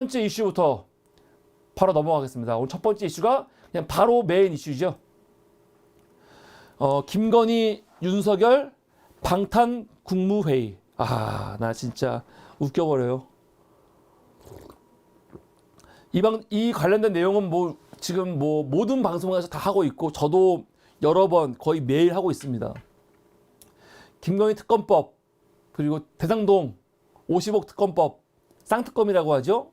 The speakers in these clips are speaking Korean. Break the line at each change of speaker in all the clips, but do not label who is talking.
번째 이슈부터 바로 넘어가겠습니다. 오늘 첫 번째 이슈가 그냥 바로 메인 이슈죠. 김건희, 윤석열 방탄 국무회의. 나 진짜 웃겨버려요. 이 관련된 내용은 지금 모든 방송에서 다 하고 있고, 저도 여러 번 거의 매일 하고 있습니다. 김건희 특검법, 그리고 대장동 50억 특검법, 쌍특검이라고 하죠.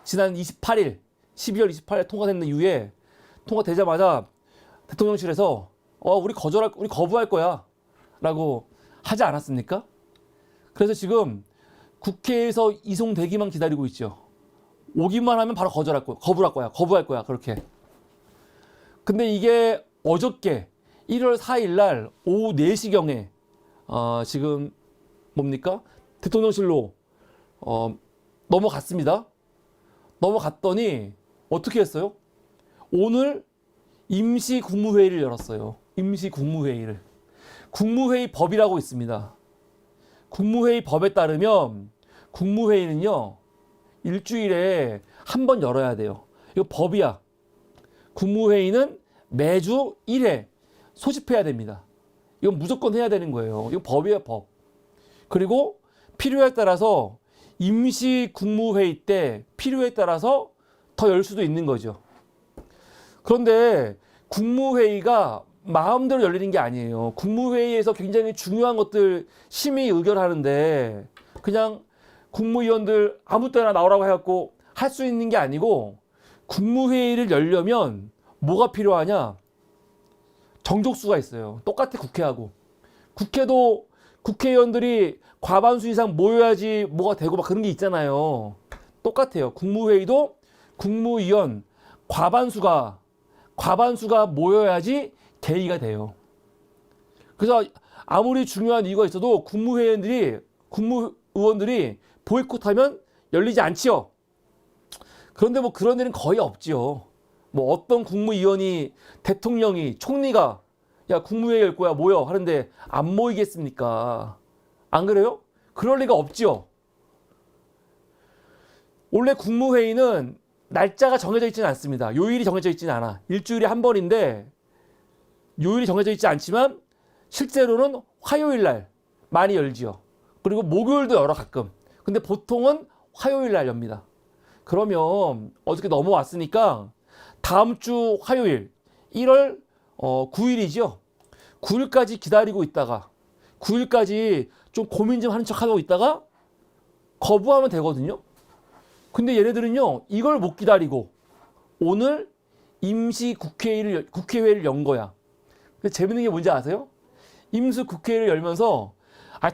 지난 12월 28일 통과된 이후에, 통과되자마자 대통령실에서 우리 거부할 거야 라고 하지 않았습니까? 그래서 지금 국회에서 이송되기만 기다리고 있죠. 오기만 하면 바로 거부할 거야 그렇게. 근데 이게 어저께 1월 4일 날 오후 4시경에 지금 뭡니까? 대통령실로 넘어갔습니다. 넘어갔더니 어떻게 했어요? 오늘 임시 국무회의를 열었어요. 임시 국무회의를. 국무회의 법이라고 있습니다. 국무회의 법에 따르면 국무회의는요, 일주일에 한 번 열어야 돼요. 이거 법이야. 국무회의는 매주 1회 소집해야 됩니다. 이건 무조건 해야 되는 거예요. 이거 법이에요, 법. 그리고 필요에 따라서 임시 국무회의 때 필요에 따라서 더 열 수도 있는 거죠. 그런데 국무회의가 마음대로 열리는 게 아니에요. 국무회의에서 굉장히 중요한 것들 심의 의결하는데 그냥 국무위원들 아무 때나 나오라고 해갖고 할 수 있는 게 아니고, 국무회의를 열려면 뭐가 필요하냐? 정족수가 있어요. 똑같아, 국회하고. 국회도 국회의원들이 과반수 이상 모여야지 뭐가 되고 막 그런 게 있잖아요. 똑같아요. 국무회의도 국무위원 과반수가 모여야지 개의가 돼요. 그래서 아무리 중요한 이유가 있어도 국무의원들이 보이콧하면 열리지 않지요. 그런데 그런 일은 거의 없지요. 어떤 국무위원이, 대통령이, 총리가 야 국무회의 열 거야 모여 하는데 안 모이겠습니까? 안 그래요? 그럴 리가 없지요. 원래 국무회의는 날짜가 정해져 있지는 않습니다. 요일이 정해져 있지는 않아. 일주일에 한 번인데 요일이 정해져 있지 않지만 실제로는 화요일 날 많이 열지요. 그리고 목요일도 열어 가끔. 근데 보통은 화요일 날 엽니다. 그러면 어저께 넘어왔으니까 다음 주 화요일 1월 9일이죠. 9일까지 기다리고 있다가 9일까지 좀 고민 좀 하는 척하고 있다가 거부하면 되거든요. 근데 얘네들은요, 이걸 못 기다리고 오늘 임시 국회회의를 연 거야. 재밌는 게 뭔지 아세요? 임시 국회를 열면서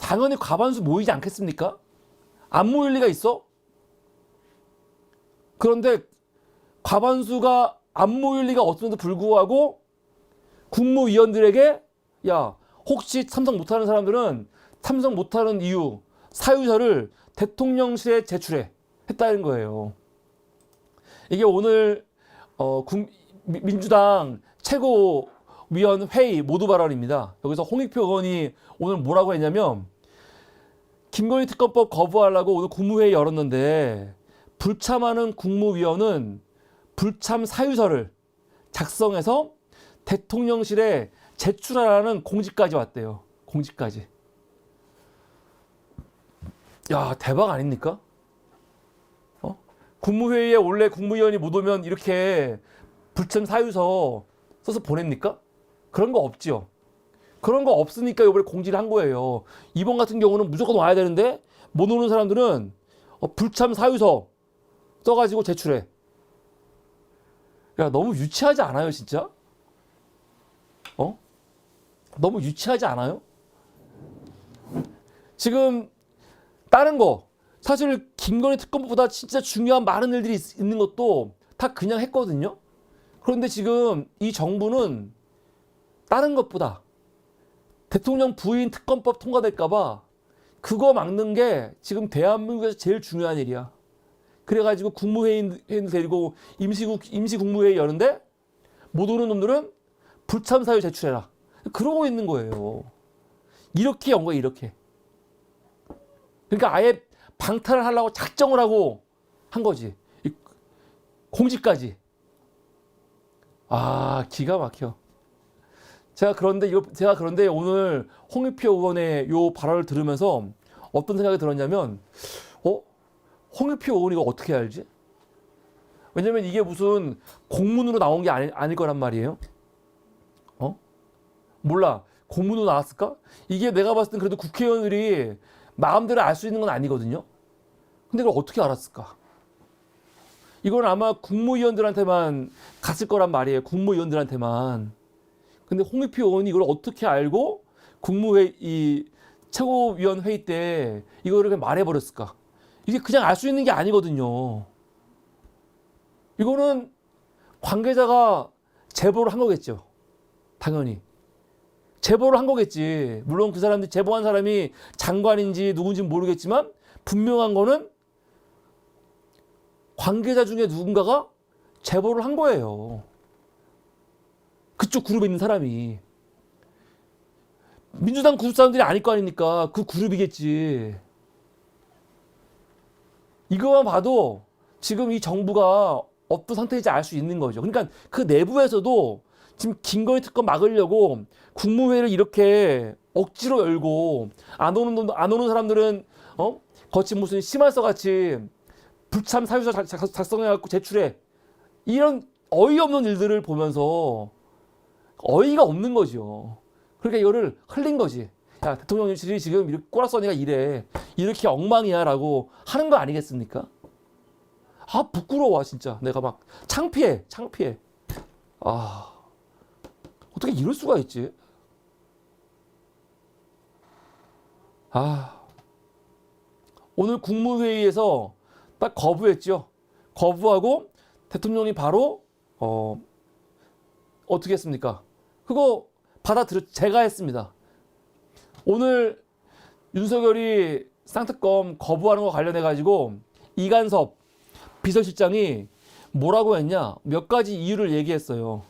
당연히 과반수 모이지 않겠습니까? 안 모일 리가 있어? 그런데 과반수가 안 모일 리가 없음에도 불구하고 국무위원들에게 야, 혹시 참석 못하는 사람들은 참석 못하는 이유, 사유서를 대통령실에 제출해 했다는 거예요. 이게 오늘 민주당 최고위원 회의 모두 발언입니다. 여기서 홍익표 의원이 오늘 뭐라고 했냐면, 김건희 특검법 거부하려고 오늘 국무회의 열었는데 불참하는 국무위원은 불참 사유서를 작성해서 대통령실에 제출하라는 공지까지 왔대요. 공지까지. 야, 대박 아닙니까? 국무회의에 원래 국무위원이 못 오면 이렇게 불참 사유서 써서 보냅니까? 그런 거 없지요. 그런 거 없으니까 이번에 공지를 한 거예요. 이번 같은 경우는 무조건 와야 되는데 못 오는 사람들은 불참 사유서 써가지고 제출해. 야, 너무 유치하지 않아요, 진짜? 너무 유치하지 않아요? 지금 다른 거, 사실 김건희 특검보다 진짜 중요한 많은 일들이 있는 것도 다 그냥 했거든요. 그런데 지금 이 정부는 다른 것보다 대통령 부인 특검법 통과될까봐 그거 막는 게 지금 대한민국에서 제일 중요한 일이야. 그래가지고 국무회의를 데리고 임시 국무회의 여는데 못 오는 놈들은 불참 사유 제출해라. 그러고 있는 거예요. 이렇게 연 거예요, 이렇게. 그러니까 아예 방탄을 하려고 작정을 하고 한 거지. 공지까지. 아, 기가 막혀. 제가 그런데 오늘 홍익표 의원의 요 발언을 들으면서 어떤 생각이 들었냐면, 홍익표 의원 이거 어떻게 알지? 왜냐면 이게 무슨 공문으로 나온 게 아닐 거란 말이에요. 몰라. 공문으로 나왔을까? 이게 내가 봤을 땐 그래도 국회의원들이 마음대로 알 수 있는 건 아니거든요. 근데 이걸 어떻게 알았을까? 이건 아마 국무위원들한테만 갔을 거란 말이에요. 국무위원들한테만. 근데 홍익표 의원이 이걸 어떻게 알고 국무회의, 이 최고위원 회의 때 이거를 그냥 말해버렸을까? 이게 그냥 알 수 있는 게 아니거든요. 이거는 관계자가 제보를 한 거겠죠. 당연히. 제보를 한 거겠지. 물론 그 사람들이 제보한 사람이 장관인지 누군지 모르겠지만 분명한 거는 관계자 중에 누군가가 제보를 한 거예요. 그쪽 그룹에 있는 사람이. 민주당 그룹 사람들이 아닐 거 아닙니까? 그 그룹이겠지. 이거만 봐도 지금 이 정부가 어떤 상태인지 알 수 있는 거죠. 그러니까 그 내부에서도 지금 김건희 특검 막으려고 국무회의를 이렇게 억지로 열고 안 오는 사람들은 거치 무슨 심할서 같이 불참 사유서 작성해갖고 제출해. 이런 어이없는 일들을 보면서 어이가 없는 거죠. 그러니까 이거를 흘린 거지. 야, 대통령실이 지금 이렇게 꼬라서니가 이래. 이렇게 엉망이야라고 하는 거 아니겠습니까? 아, 부끄러워 진짜. 내가 막 창피해. 아, 어떻게 이럴 수가 있지? 아, 오늘 국무회의에서 딱 거부했죠. 거부하고 대통령이 바로 어떻게 했습니까? 그거 제가 했습니다. 오늘 윤석열이 쌍특검 거부하는 거 관련해 가지고 이간섭 비서실장이 뭐라고 했냐? 몇 가지 이유를 얘기했어요.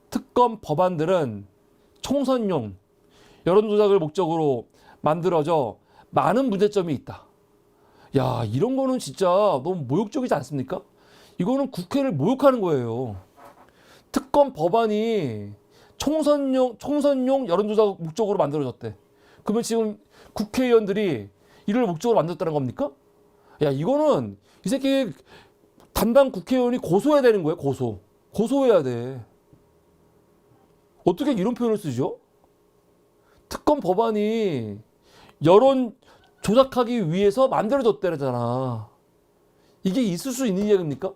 특검 법안들은 총선용, 여론조작을 목적으로 만들어져 많은 문제점이 있다. 야, 이런 거는 진짜 너무 모욕적이지 않습니까? 이거는 국회를 모욕하는 거예요. 특검 법안이 총선용 여론조작 목적으로 만들어졌대. 그러면 지금 국회의원들이 이를 목적으로 만들었다는 겁니까? 야, 이거는 이 새끼 담당 국회의원이 고소해야 되는 거예요. 고소해야 돼. 어떻게 이런 표현을 쓰죠? 특검 법안이 여론 조작하기 위해서 만들어졌다잖아. 이게 있을 수 있는 이야기입니까?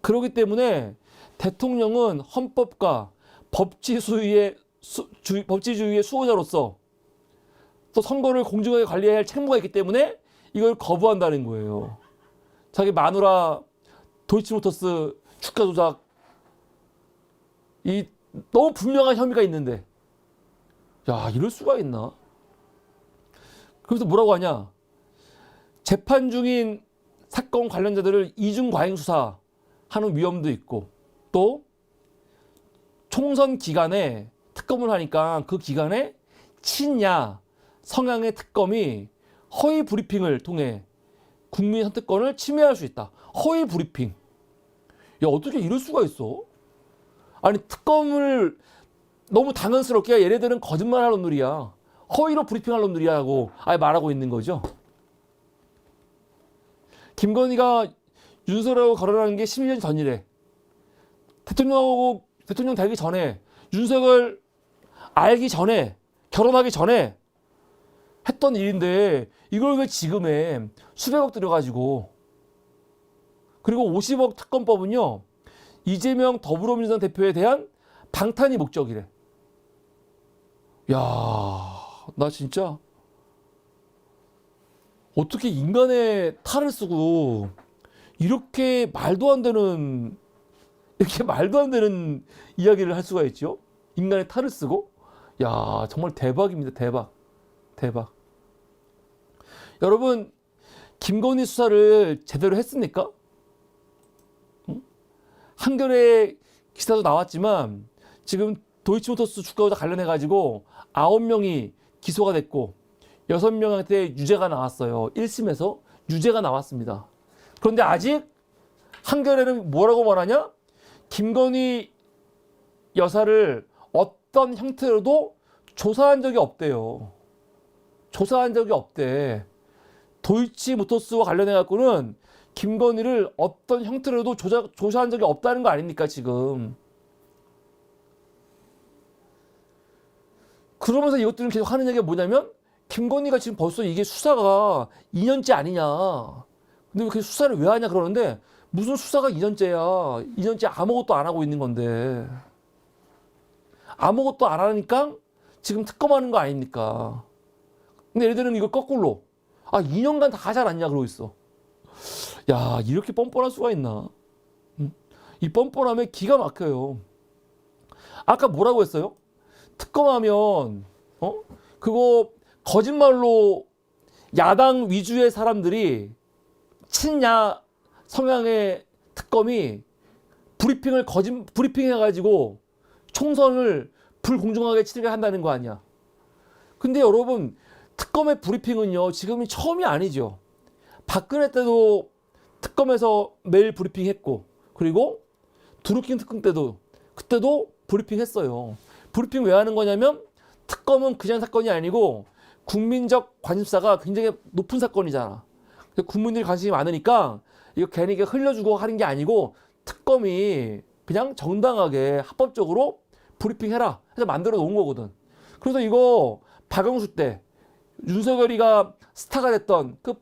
그렇기 때문에 대통령은 헌법과 법치주의의 수호자로서 또 선거를 공정하게 관리해야 할 책무가 있기 때문에 이걸 거부한다는 거예요. 자기 마누라 도이치모터스 주가 조작 이 너무 분명한 혐의가 있는데 야, 이럴 수가 있나? 그래서 뭐라고 하냐? 재판 중인 사건 관련자들을 이중 과잉 수사하는 위험도 있고 또 총선 기간에 특검을 하니까 그 기간에 친야 성향의 특검이 허위 브리핑을 통해 국민 선택권을 침해할 수 있다. 허위 브리핑. 야, 어떻게 이럴 수가 있어? 아니, 특검을 너무 당연스럽게 얘네들은 거짓말하는 놈들이야. 허위로 브리핑할 놈들이라고 아예 말하고 있는 거죠. 김건희가 윤석열하고 거래라는 게 12년 전이래. 대통령 되기 전에, 윤석열 알기 전에, 결혼하기 전에 했던 일인데 이걸 왜 지금 해? 수백억 들여가지고. 그리고 50억 특검법은요, 이재명 더불어민주당 대표에 대한 방탄이 목적이래. 야, 나 진짜 어떻게 인간의 탈을 쓰고 이렇게 말도 안 되는 이야기를 할 수가 있죠? 인간의 탈을 쓰고? 야, 정말 대박입니다. 대박. 여러분, 김건희 수사를 제대로 했습니까? 응? 한겨레 기사도 나왔지만 지금 도이치모터스 주가 조작 관련해 가지고 9명이 기소가 됐고 6명한테 유죄가 나왔어요. 1심에서 유죄가 나왔습니다. 그런데 아직 한겨레는 뭐라고 말하냐? 김건희 여사를 어떤 형태로도 조사한 적이 없대요. 조사한 적이 없대. 도이치모터스와 관련해 갖고는 김건희를 어떤 형태로도 조사한 적이 없다는 거 아닙니까 지금. 그러면서 이것들은 계속 하는 얘기가 뭐냐면 김건희가 지금 벌써 이게 수사가 2년째 아니냐. 근데 그 수사를 왜 하냐 그러는데 무슨 수사가 2년째야. 2년째 아무것도 안 하고 있는 건데. 아무것도 안 하니까 지금 특검하는 거 아닙니까? 근데 얘들은 이거 거꾸로 2년간 다 하지 않았냐 그러고 있어. 야, 이렇게 뻔뻔할 수가 있나? 이 뻔뻔함에 기가 막혀요. 아까 뭐라고 했어요? 특검하면 그거 거짓말로 야당 위주의 사람들이 친야 성향의 특검이 브리핑해가지고 총선을 불공정하게 치르게 한다는 거 아니야. 근데 여러분 특검의 브리핑은요 지금이 처음이 아니죠. 박근혜 때도 특검에서 매일 브리핑했고 그리고 드루킹 특검 때도 그때도 브리핑했어요. 브리핑 왜 하는 거냐면 특검은 그냥 사건이 아니고 국민적 관심사가 굉장히 높은 사건이잖아. 국민들이 관심이 많으니까 이거 괜히 흘려주고 하는 게 아니고 특검이 그냥 정당하게 합법적으로 브리핑해라 해서 만들어 놓은 거거든. 그래서 이거 박영수 때 윤석열이가 스타가 됐던 그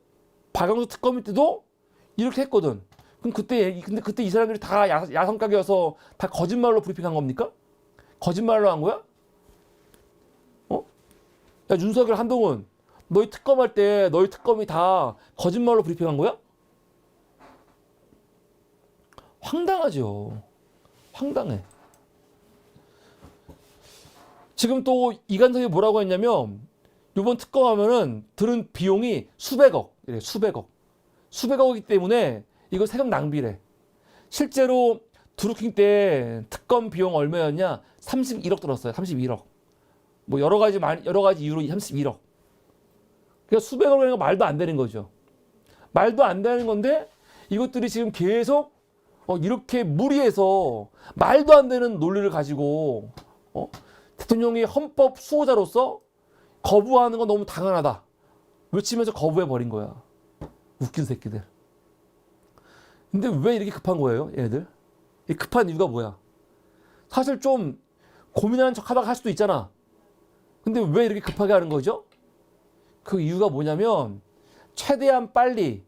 박영수 특검일 때도 이렇게 했거든. 그럼 근데 그때 이 사람들이 다 야성각이어서 다 거짓말로 브리핑한 겁니까? 거짓말로 한 거야? 야, 윤석열, 한동훈, 너희 특검할 때 너희 특검이 다 거짓말로 브리핑한 거야? 황당하죠. 황당해. 지금 또 이간석이 뭐라고 했냐면 이번 특검하면은 들은 비용이 수백억, 이래, 수백억. 수백억이기 때문에 이거 세금 낭비래. 실제로 드루킹 때 특검 비용 얼마였냐? 31억 들었어요. 31억. 뭐 여러 가지 이유로 31억. 그러니까 수백억이라는 거 말도 안 되는 거죠. 말도 안 되는 건데 이것들이 지금 계속 이렇게 무리해서 말도 안 되는 논리를 가지고 대통령이 헌법 수호자로서 거부하는 건 너무 당연하다 외치면서 거부해 버린 거야. 웃긴 새끼들. 근데 왜 이렇게 급한 거예요, 얘네들? 이 급한 이유가 뭐야? 사실 좀 고민하는 척 하다가 할 수도 있잖아. 근데 왜 이렇게 급하게 하는 거죠? 그 이유가 뭐냐면 최대한 빨리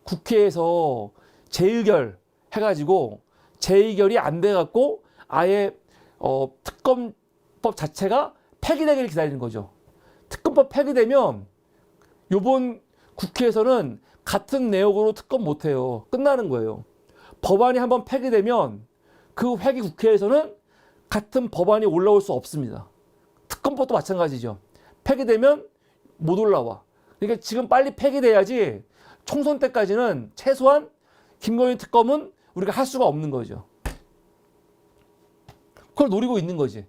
국회에서 재의결 해가지고 재의결이 안 돼갖고 아예 특검법 자체가 폐기되기를 기다리는 거죠. 특검법 폐기되면 요번 국회에서는 같은 내용으로 특검 못해요. 끝나는 거예요. 법안이 한번 폐기되면 그 회기 국회에서는 같은 법안이 올라올 수 없습니다. 특검법도 마찬가지죠. 폐기되면 못 올라와. 그러니까 지금 빨리 폐기돼야지 총선 때까지는 최소한 김건희 특검은 우리가 할 수가 없는 거죠. 그걸 노리고 있는 거지.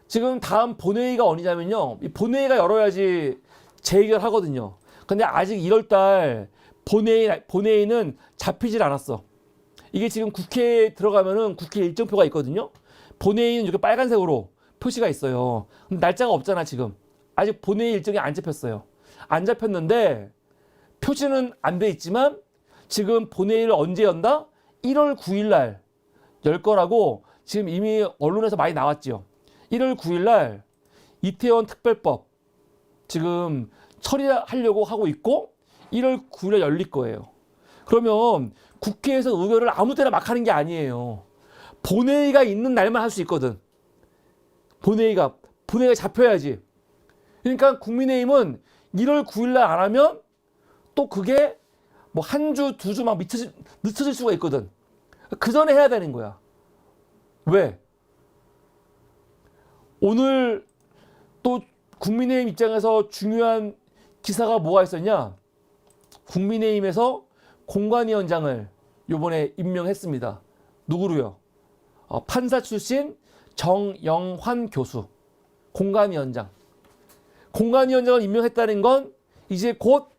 지금 다음 본회의가 언제냐면요. 이 본회의가 열어야지 재의결 하거든요. 근데 아직 1월달 본회의는 잡히질 않았어. 이게 지금 국회에 들어가면은 국회 일정표가 있거든요. 본회의는 이렇게 빨간색으로 표시가 있어요. 근데 날짜가 없잖아 지금. 아직 본회의 일정이 안 잡혔어요. 안 잡혔는데 표시는 안 돼 있지만 지금 본회의를 언제 연다? 1월 9일 날 열 거라고 지금 이미 언론에서 많이 나왔죠. 1월 9일 날 이태원 특별법 지금 처리하려고 하고 있고 1월 9일에 열릴 거예요. 그러면 국회에서 의결을 아무 때나 막 하는 게 아니에요. 본회의가 있는 날만 할 수 있거든. 본회의가 잡혀야지. 그러니까 국민의힘은 1월 9일 날 안 하면 또 그게 뭐 한 주, 두 주 막 늦춰질 수가 있거든. 그 전에 해야 되는 거야. 왜? 오늘 또 국민의힘 입장에서 중요한 기사가 뭐가 있었냐? 국민의힘에서 공관위원장을 요번에 임명했습니다. 누구로요? 판사 출신 정영환 교수. 공관위원장. 공관위원장을 임명했다는 건 이제 곧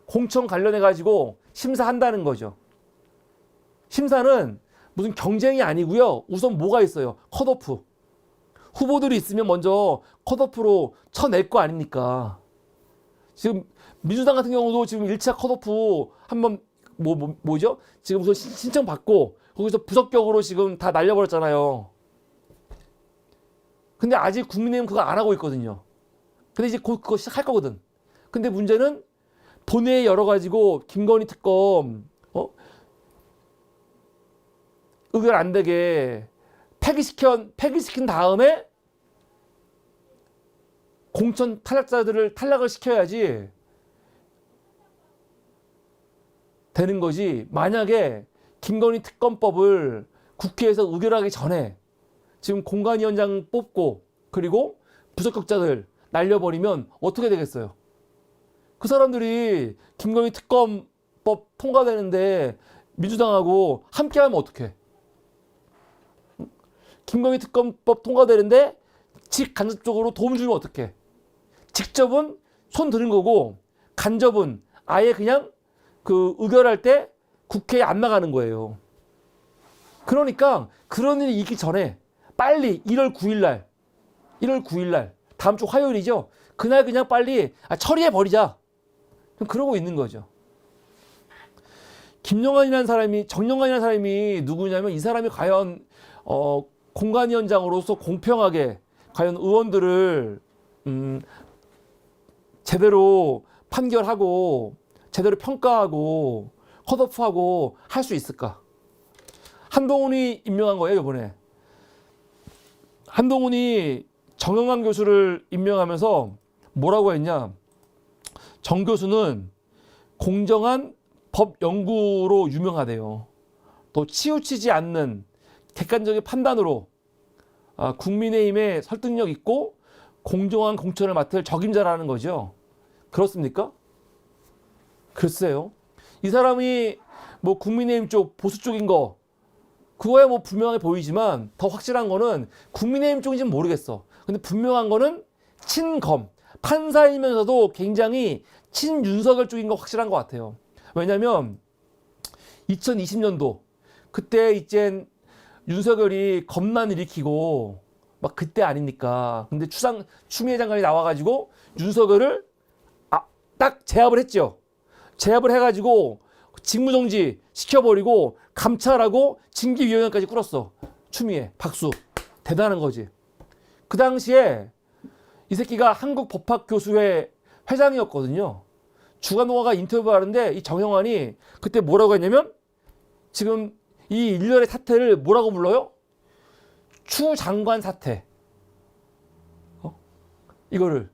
공천 관련해 가지고 심사한다는 거죠. 심사는 무슨 경쟁이 아니고요. 우선 뭐가 있어요? 컷오프. 후보들이 있으면 먼저 컷오프로 쳐낼 거 아닙니까? 지금 민주당 같은 경우도 지금 1차 컷오프 한번 뭐죠? 지금 우선 신청 받고 거기서 부적격으로 지금 다 날려버렸잖아요. 근데 아직 국민의힘 그거 안 하고 있거든요. 근데 이제 곧 그거 시작할 거거든. 근데 문제는 본회의 열어가지고 김건희 특검 의결 안 되게 폐기시킨 다음에 공천 탈락자들을 탈락을 시켜야지 되는 거지. 만약에 김건희 특검법을 국회에서 의결하기 전에 지금 공관위원장 뽑고 그리고 부적격자들 날려버리면 어떻게 되겠어요? 그 사람들이 김건희 특검법 통과되는데 민주당하고 함께하면 어떡해? 김건희 특검법 통과되는데 직간접적으로 도움 주면 어떡해? 직접은 손 드는 거고 간접은 아예 그냥 그 의결할 때 국회에 안 나가는 거예요. 그러니까 그런 일이 있기 전에 빨리 1월 9일 날 다음 주 화요일이죠. 그날 그냥 빨리 처리해 버리자. 그러고 있는 거죠. 정영환이라는 사람이 누구냐면 이 사람이 과연 공관위원장으로서 공평하게 과연 의원들을 제대로 판결하고 제대로 평가하고 컷오프하고 할 수 있을까? 한동훈이 임명한 거예요, 이번에. 한동훈이 정영환 교수를 임명하면서 뭐라고 했냐? 정 교수는 공정한 법 연구로 유명하대요. 또 치우치지 않는 객관적인 판단으로 국민의힘에 설득력 있고 공정한 공천을 맡을 적임자라는 거죠. 그렇습니까? 글쎄요. 이 사람이 뭐 국민의힘 쪽 보수 쪽인 거 그거야 뭐 분명해 보이지만 더 확실한 거는 국민의힘 쪽인지는 모르겠어. 근데 분명한 거는 친검 판사이면서도 굉장히 친윤석열 쪽인 거 확실한 것 같아요. 왜냐하면 2020년도 그때 이젠 윤석열이 겁난 일으키고 막 그때 아닙니까? 근데 추미애 장관이 나와가지고 윤석열을 딱 제압을 했죠. 제압을 해가지고 직무정지 시켜버리고 감찰하고 징계위원회까지 꾸렸어. 추미애 박수 대단한 거지. 그 당시에 이 새끼가 한국법학교수회 회장이었거든요. 주간동화가 인터뷰하는데 이 정영환이 그때 뭐라고 했냐면 지금 이 일련의 사태를 뭐라고 불러요? 추 장관 사태. 이거를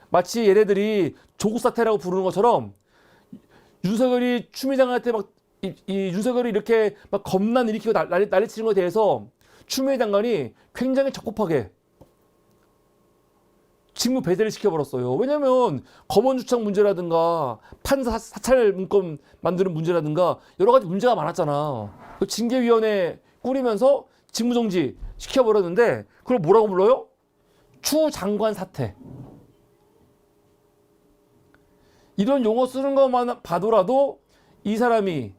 마치 얘네들이 조국 사태라고 부르는 것처럼 윤석열이 추미애 장관한테 윤석열이 이렇게 막 겁난 일으키고 난리치는 것에 대해서 추미애 장관이 굉장히 적법하게 직무 배제를 시켜버렸어요. 왜냐하면 검언주창 문제라든가 판사 사찰 문건 만드는 문제라든가 여러 가지 문제가 많았잖아. 그 징계위원회 꾸리면서 직무정지 시켜버렸는데 그걸 뭐라고 불러요? 추 장관 사태. 이런 용어 쓰는 것만 봐도라도 이 사람이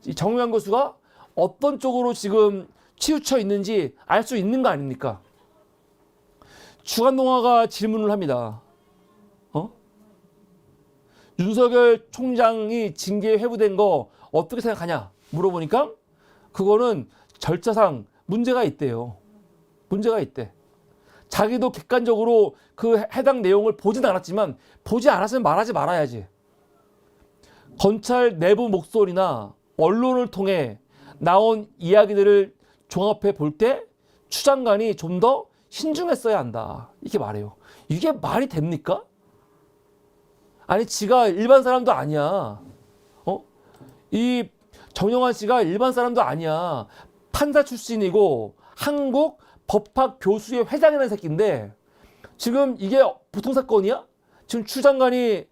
이 정영환 교수가 어떤 쪽으로 지금 치우쳐 있는지 알 수 있는 거 아닙니까? 주간동화가 질문을 합니다. 윤석열 총장이 징계에 회부된 거 어떻게 생각하냐 물어보니까 그거는 절차상 문제가 있대요. 문제가 있대. 자기도 객관적으로 그 해당 내용을 보진 않았지만 보지 않았으면 말하지 말아야지. 검찰 내부 목소리나 언론을 통해 나온 이야기들을 종합해 볼 때 추 장관이 좀 더 신중했어야 한다. 이렇게 말해요. 이게 말이 됩니까? 아니 지가 일반 사람도 아니야. 이 정영환 씨가 일반 사람도 아니야. 판사 출신이고 한국 법학 교수의 회장이라는 새끼인데 지금 이게 보통 사건이야? 지금 추 장관이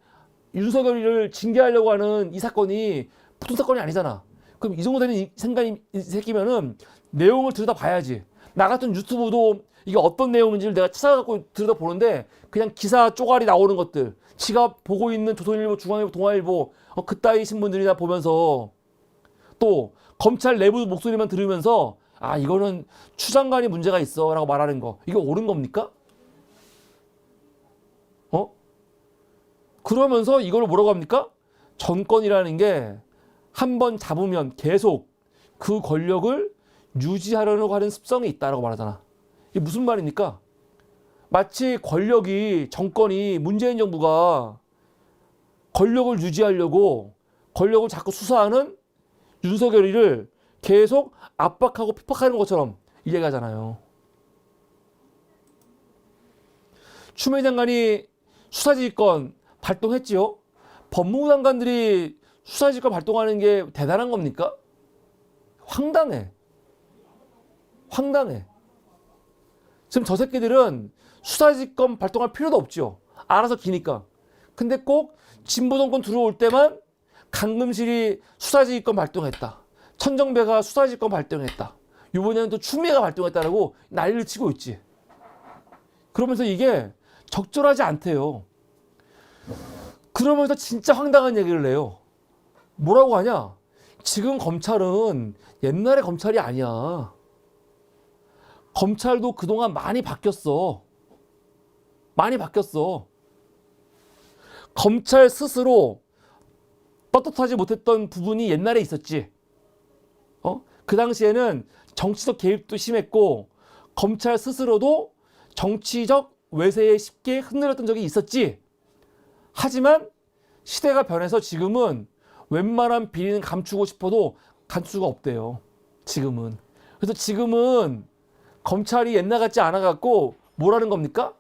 윤석열이를 징계하려고 하는 이 사건이 보통 사건이 아니잖아. 그럼 이 정도 되는 이 새끼면은 내용을 들여다봐야지. 나 같은 유튜브도 이게 어떤 내용인지를 내가 찾아갖고 들여다보는데 그냥 기사 쪼가리 나오는 것들, 지가 보고 있는 조선일보, 중앙일보, 동아일보 그따위 신문들이나 보면서 또 검찰 내부 목소리만 들으면서 아 이거는 추 장관이 문제가 있어 라고 말하는 거, 이거 옳은 겁니까? 그러면서 이걸 뭐라고 합니까? 정권이라는 게 한 번 잡으면 계속 그 권력을 유지하려고 하는 습성이 있다라고 말하잖아. 이게 무슨 말입니까? 마치 권력이, 정권이, 문재인 정부가 권력을 유지하려고 권력을 자꾸 수사하는 윤석열이를 계속 압박하고 핍박하는 것처럼 이야기하잖아요. 추미애 장관이 수사지휘권 발동했지요. 법무부 장관들이 수사지휘권 발동하는 게 대단한 겁니까? 황당해. 황당해. 지금 저 새끼들은 수사지휘권 발동할 필요도 없죠. 알아서 기니까. 근데 꼭 진보 정권 들어올 때만 강금실이 수사지휘권 발동했다. 천정배가 수사지휘권 발동했다. 이번에는 또 추미애가 발동했다라고 난리를 치고 있지. 그러면서 이게 적절하지 않대요. 그러면서 진짜 황당한 얘기를 해요. 뭐라고 하냐? 지금 검찰은 옛날의 검찰이 아니야. 검찰도 그동안 많이 바뀌었어. 많이 바뀌었어. 검찰 스스로 떳떳하지 못했던 부분이 옛날에 있었지. 그 당시에는 정치적 개입도 심했고 검찰 스스로도 정치적 외세에 쉽게 흔들렸던 적이 있었지. 하지만 시대가 변해서 지금은 웬만한 비리는 감추고 싶어도 감출 수가 없대요. 지금은. 그래서 지금은 검찰이 옛날 같지 않아 갖고 뭐라는 겁니까?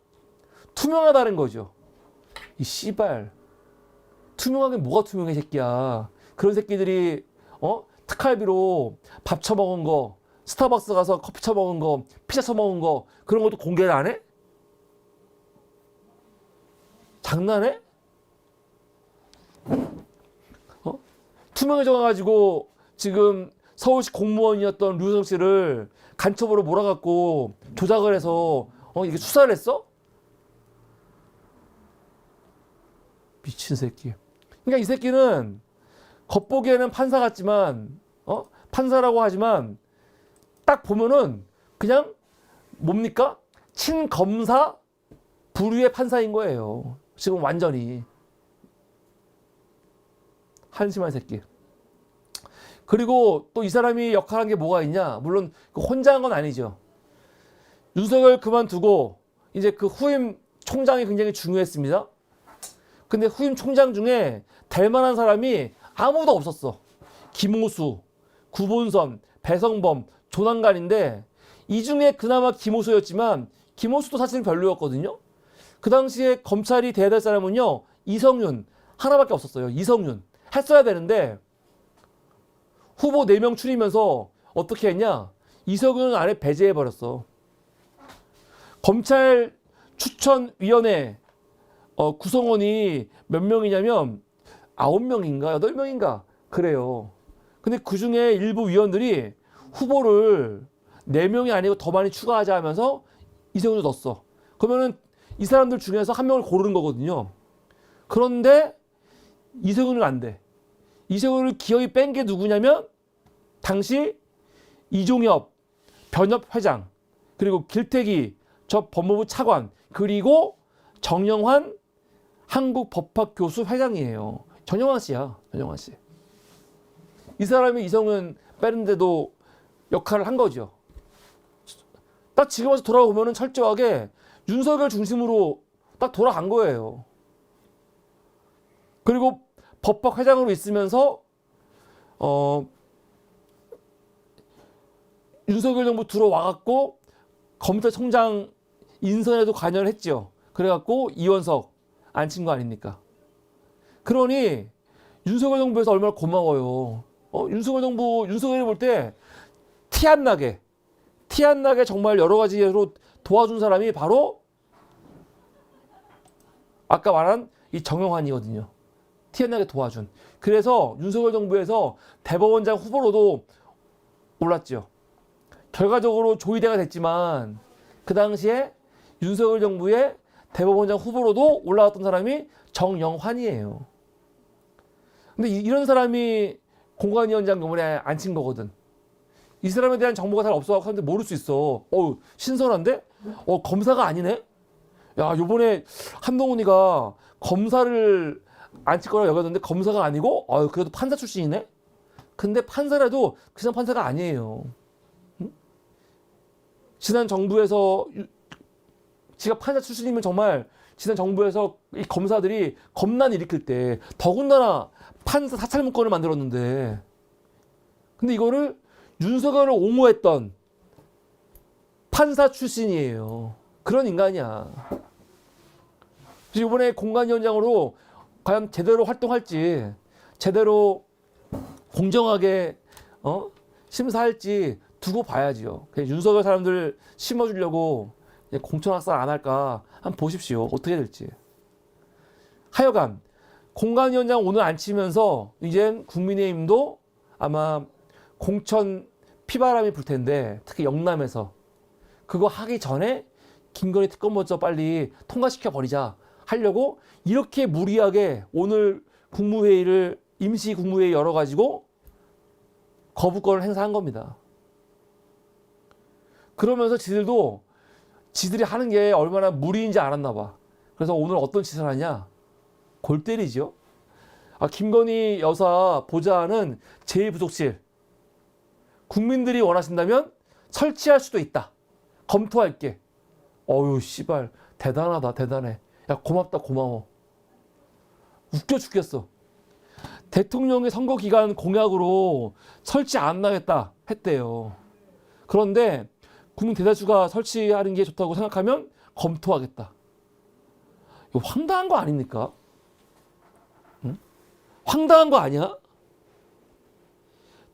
투명하다는 거죠. 이 씨발. 투명하게 뭐가 투명해 새끼야. 그런 새끼들이 특활비로 밥 처먹은 거, 스타벅스 가서 커피 처먹은 거, 피자 처먹은 거 그런 것도 공개를 안 해? 장난해? 투명해져가지고 지금 서울시 공무원이었던 류성 씨를 간첩으로 몰아갖고 조작을 해서 이게 수사를 했어? 미친 새끼. 그러니까 이 새끼는 겉보기에는 판사 같지만 판사라고 하지만 딱 보면은 그냥 뭡니까? 친검사 부류의 판사인 거예요. 지금 완전히. 한심한 새끼. 그리고 또 이 사람이 역할한 게 뭐가 있냐? 물론 혼자 한 건 아니죠. 윤석열 그만두고 이제 그 후임 총장이 굉장히 중요했습니다. 근데 후임 총장 중에 될 만한 사람이 아무도 없었어. 김호수, 구본선, 배성범, 조난간인데 이 중에 그나마 김호수였지만 김호수도 사실은 별로였거든요. 그 당시에 검찰이 돼야 될 사람은요. 이성윤 하나밖에 없었어요. 이성윤. 했어야 되는데 후보 4명 추리면서 어떻게 했냐? 이성윤은 아예 배제해버렸어. 검찰 추천위원회 구성원이 몇 명이냐면 9명인가 8명인가 그래요. 근데 그중에 일부 위원들이 후보를 4명이 아니고 더 많이 추가하자 하면서 이성윤을 넣었어. 그러면은 이 사람들 중에서 한 명을 고르는 거거든요. 그런데 이성윤은 안 돼. 이성윤을 기어이 뺀 게 누구냐면 당시 이종엽 변협 회장, 그리고 길태기 저 법무부 차관, 그리고 정영환 한국법학교수 회장이에요. 전영환 씨야. 전영환 씨. 이 사람이 이성윤 빼는데도 역할을 한 거죠. 딱 지금 와서 돌아보면은 철저하게 윤석열 중심으로 딱 돌아간 거예요. 그리고 법학 회장으로 있으면서 윤석열 정부 들어와갖고 검찰총장 인선에도 관여를 했죠. 그래갖고 이원석 앉힌 거 아닙니까? 그러니 윤석열 정부에서 얼마나 고마워요. 윤석열 정부, 윤석열이 볼 때 티 안 나게 정말 여러 가지로 도와준 사람이 바로 아까 말한 이 정영환이거든요. 티 안 나게 도와준. 그래서 윤석열 정부에서 대법원장 후보로도 올랐죠. 결과적으로 조의대가 됐지만 그 당시에 윤석열 정부의 대법원장 후보로도 올라왔던 사람이 정영환이에요. 근데 이런 사람이 공관위원장 요번에 앉힌 거거든. 이 사람에 대한 정보가 잘 없어서 사람들이 모를 수 있어. 신선한데? 검사가 아니네? 야, 요번에 한동훈이가 검사를 앉힐 거라고 여겼는데 검사가 아니고, 그래도 판사 출신이네? 근데 판사라도 그냥 판사가 아니에요. 응? 지난 정부에서, 지가 판사 출신이면 정말 지난 정부에서 이 검사들이 겁난 일으킬 때, 더군다나 판사 사찰 문건을 만들었는데, 근데 이거를 윤석열을 옹호했던 판사 출신이에요. 그런 인간이야. 그래서 이번에 공관위원장으로 과연 제대로 활동할지, 제대로 공정하게 심사할지 두고 봐야지요. 그냥 윤석열 사람들 심어주려고 공천학살 안 할까 한번 보십시오. 어떻게 될지. 하여간 공관위원장 오늘 안 치면서 이젠 국민의힘도 아마 공천 피바람이 불 텐데, 특히 영남에서 그거 하기 전에 김건희 특검 먼저 빨리 통과시켜 버리자 하려고 이렇게 무리하게 오늘 국무회의를 임시 국무회의 열어가지고 거부권을 행사한 겁니다. 그러면서 지들이 하는 게 얼마나 무리인지 알았나 봐. 그래서 오늘 어떤 짓을 하냐? 골 때리죠. 김건희 여사 보좌하는 제2부속실 국민들이 원하신다면 설치할 수도 있다. 검토할게. 씨발 대단하다, 대단해. 야, 고맙다, 고마워. 웃겨 죽겠어. 대통령의 선거 기간 공약으로 설치 안 하겠다 했대요. 그런데 국민 대다수가 설치하는 게 좋다고 생각하면 검토하겠다. 이거 황당한 거 아닙니까? 응? 황당한 거 아니야?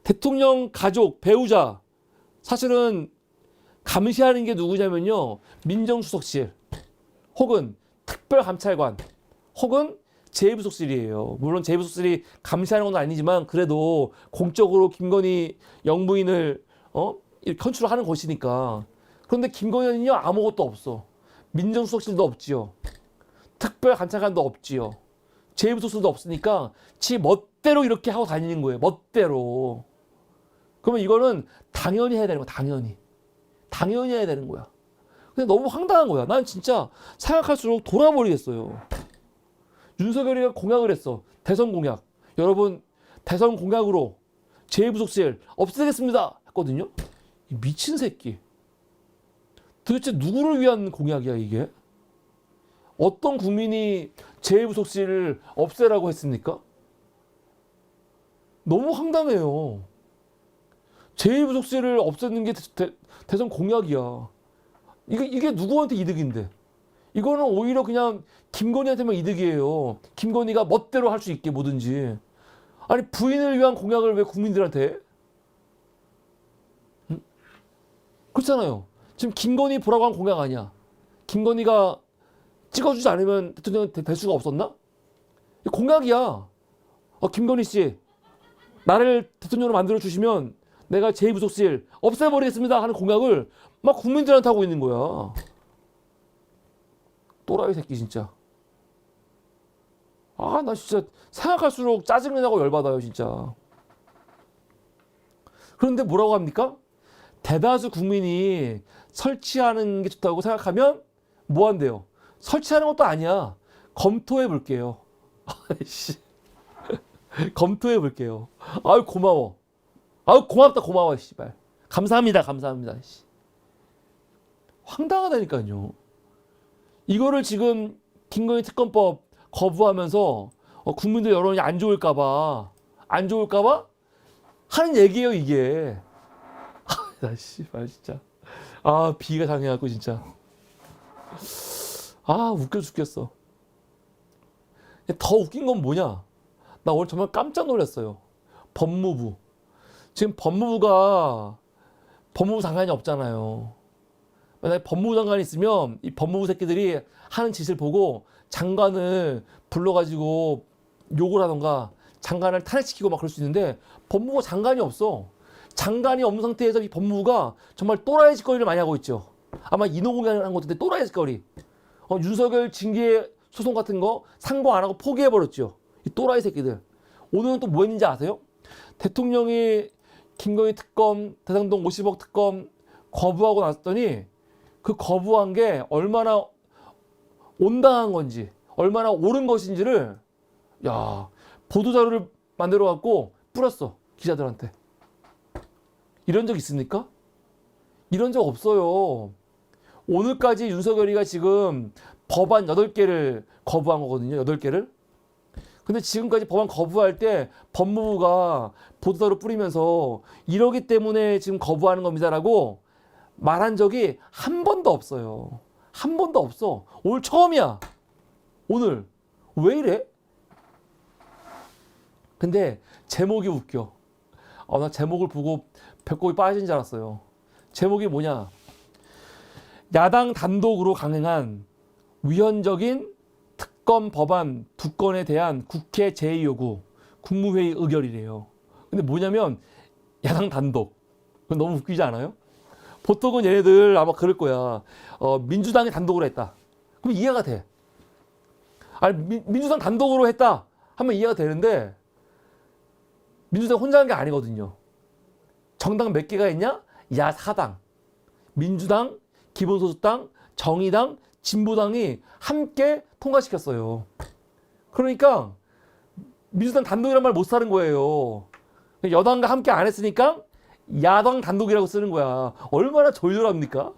대통령 가족, 배우자, 사실은 감시하는 게 누구냐면요, 민정수석실 혹은 특별감찰관 혹은 제2부속실이에요. 물론 제2부속실이 감시하는 건 아니지만 그래도 공적으로 김건희 영부인을 컨트롤하는 것이니까. 그런데 김건희는요, 아무것도 없어. 민정수석실도 없지요. 특별감찰관도 없지요. 제2부속실도 없으니까 지 멋대로 이렇게 하고 다니는 거예요. 멋대로. 그러면 이거는 당연히 해야 되는 거야. 당연히 해야 되는 거야. 근데 너무 황당한 거야. 난 진짜 생각할수록 돌아버리겠어요. 윤석열이가 공약을 했어. 대선 공약. 여러분, 대선 공약으로 제2부속실 없애겠습니다 했거든요. 이 미친 새끼. 도대체 누구를 위한 공약이야 이게? 어떤 국민이 제2부속실을 없애라고 했습니까? 너무 황당해요. 제2부속실을 없애는 게 대선 공약이야. 이게 누구한테 이득인데? 이거는 오히려 그냥 김건희한테만 이득이에요. 김건희가 멋대로 할 수 있게 뭐든지. 아니, 부인을 위한 공약을 왜 국민들한테 해? 응? 그렇잖아요. 지금 김건희 보라고 한 공약 아니야. 김건희가 찍어주지 않으면 대통령 될 수가 없었나? 공약이야. 김건희 씨, 나를 대통령으로 만들어주시면 내가 제2부속실 없애버리겠습니다 하는 공약을 막 국민들한테 하고 있는 거야. 또라이 새끼 진짜. 나 진짜 생각할수록 짜증이 나고 열받아요 진짜. 그런데 뭐라고 합니까? 대다수 국민이 설치하는 게 좋다고 생각하면 뭐 한대요? 설치하는 것도 아니야. 검토해 볼게요. 아이씨. 검토해 볼게요. 아유 고마워. 아유 고맙다, 고마워 씨발. 감사합니다, 감사합니다. 황당하다니까요. 이거를 지금 김건희 특검법 거부하면서 국민들 여론이 안 좋을까봐 하는 얘기예요 이게. 나 씨발 진짜. 비가 당해갖고 진짜. 웃겨 죽겠어. 더 웃긴 건 뭐냐? 나 오늘 정말 깜짝 놀랐어요. 법무부. 지금 법무부 장관이 없잖아요. 만약에 법무부 장관이 있으면 이 법무부 새끼들이 하는 짓을 보고 장관을 불러가지고 욕을 하던가 장관을 탄핵시키고 막 그럴 수 있는데 법무부 장관이 없어. 장관이 없는 상태에서 이 법무부가 정말 또라이 짓거리를 많이 하고 있죠. 아마 인호공연한 것인데 또라이 새끼리. 윤석열 징계 소송 같은 거 상고 안 하고 포기해버렸죠. 이 또라이 새끼들. 오늘은 또 뭐 했는지 아세요? 대통령이 김건희 특검, 대장동 50억 특검 거부하고 났더니 그 거부한 게 얼마나 온당한 건지, 얼마나 옳은 것인지를 보도자료를 만들어 갖고 뿌렸어. 기자들한테. 이런 적 있습니까? 이런 적 없어요. 오늘까지 윤석열이가 지금 법안 8개를 거부한 거거든요. 8개를. 근데 지금까지 법안 거부할 때 법무부가 보도자료 뿌리면서 이러기 때문에 지금 거부하는 겁니다라고 말한 적이 한 번도 없어요. 한 번도 없어. 오늘 처음이야. 오늘. 왜 이래? 근데 제목이 웃겨. 나 제목을 보고 배꼽이 빠진 줄 알았어요. 제목이 뭐냐? 야당 단독으로 강행한 위헌적인 특검 법안 2건에 대한 국회 제의 요구, 국무회의 의결이래요. 근데 뭐냐면 야당 단독. 너무 웃기지 않아요? 보통은 얘네들 아마 그럴 거야. 민주당이 단독으로 했다. 그럼 이해가 돼. 아니 민주당 단독으로 했다 하면 이해가 되는데 민주당 혼자 한 게 아니거든요. 정당 몇 개가 있냐? 야 4당. 민주당, 기본소득당, 정의당, 진보당이 함께 통과시켰어요. 그러니까 민주당 단독이란 말 못 사는 거예요. 여당과 함께 안 했으니까 야당 단독이라고 쓰는 거야. 얼마나 졸졸합니까?